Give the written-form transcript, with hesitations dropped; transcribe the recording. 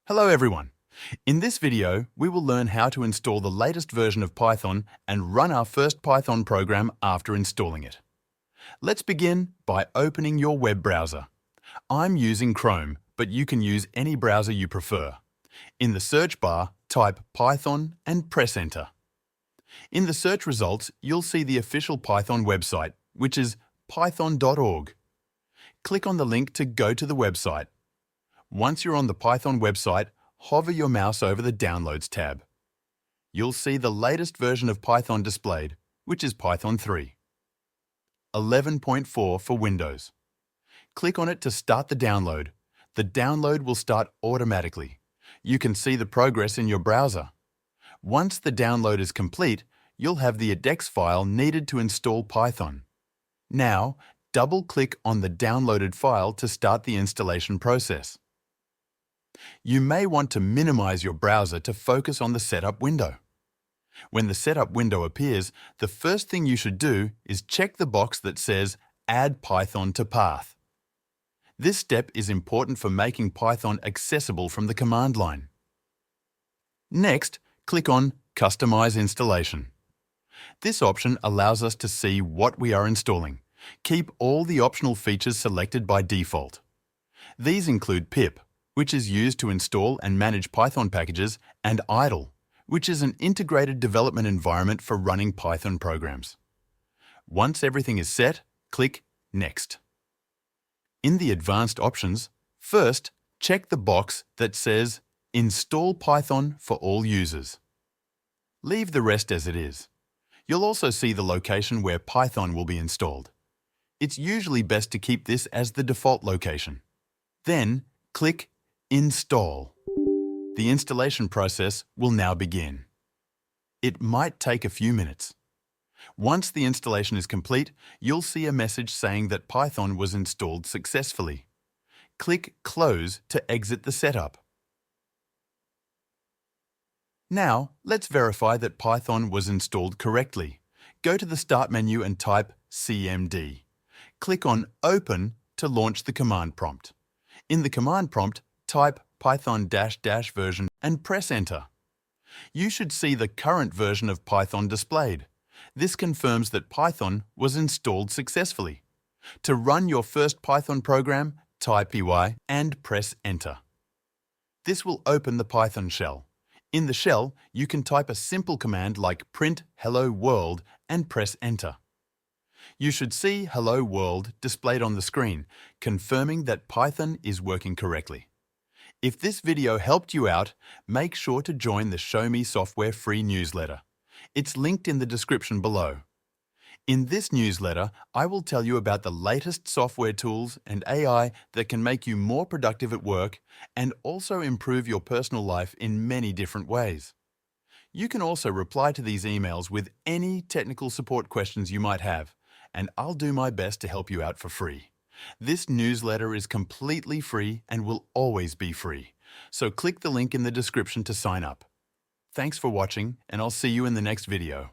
Hello everyone. In this video, we will learn how to install the latest version of Python and run our first Python program after installing it. Let's begin by opening your web browser. I'm using Chrome, but you can use any browser you prefer. In the search bar, type Python and press Enter. In the search results, you'll see the official Python website, which is python.org. Click on the link to go to the website. Once you're on the Python website, hover your mouse over the Downloads tab. You'll see the latest version of Python displayed, which is Python 3. 11.4 for Windows. Click on it to start the download. The download will start automatically. You can see the progress in your browser. Once the download is complete, you'll have the index file needed to install Python. Now, double-click on the downloaded file to start the installation process. You may want to minimize your browser to focus on the setup window. When the setup window appears, the first thing you should do is check the box that says Add Python to Path. This step is important for making Python accessible from the command line. Next, click on Customize Installation. This option allows us to see what we are installing. Keep all the optional features selected by default. These include pip, which is used to install and manage Python packages, and idle, which is an integrated development environment for running Python programs. Once everything is set, click Next. In the advanced options, first check the box that says Install Python for all users. Leave the rest as it is. You'll also see the location where Python will be installed. It's usually best to keep this as the default location. Then, click Install. The installation process will now begin. It might take a few minutes. Once the installation is complete, you'll see a message saying that Python was installed successfully. Click Close to exit the setup. Now, let's verify that Python was installed correctly. Go to the Start menu and type CMD. Click on Open to launch the command prompt. In the command prompt, type Python -- version and press Enter. You should see the current version of Python displayed. This confirms that Python was installed successfully. To run your first Python program, type py and press Enter. This will open the Python shell. In the shell, you can type a simple command like print hello world and press Enter. You should see hello world displayed on the screen, confirming that Python is working correctly. If this video helped you out, make sure to join the Show Me Software free newsletter. It's linked in the description below. In this newsletter, I will tell you about the latest software tools and AI that can make you more productive at work and also improve your personal life in many different ways. You can also reply to these emails with any technical support questions you might have, and I'll do my best to help you out for free. This newsletter is completely free and will always be free, so click the link in the description to sign up. Thanks for watching, and I'll see you in the next video.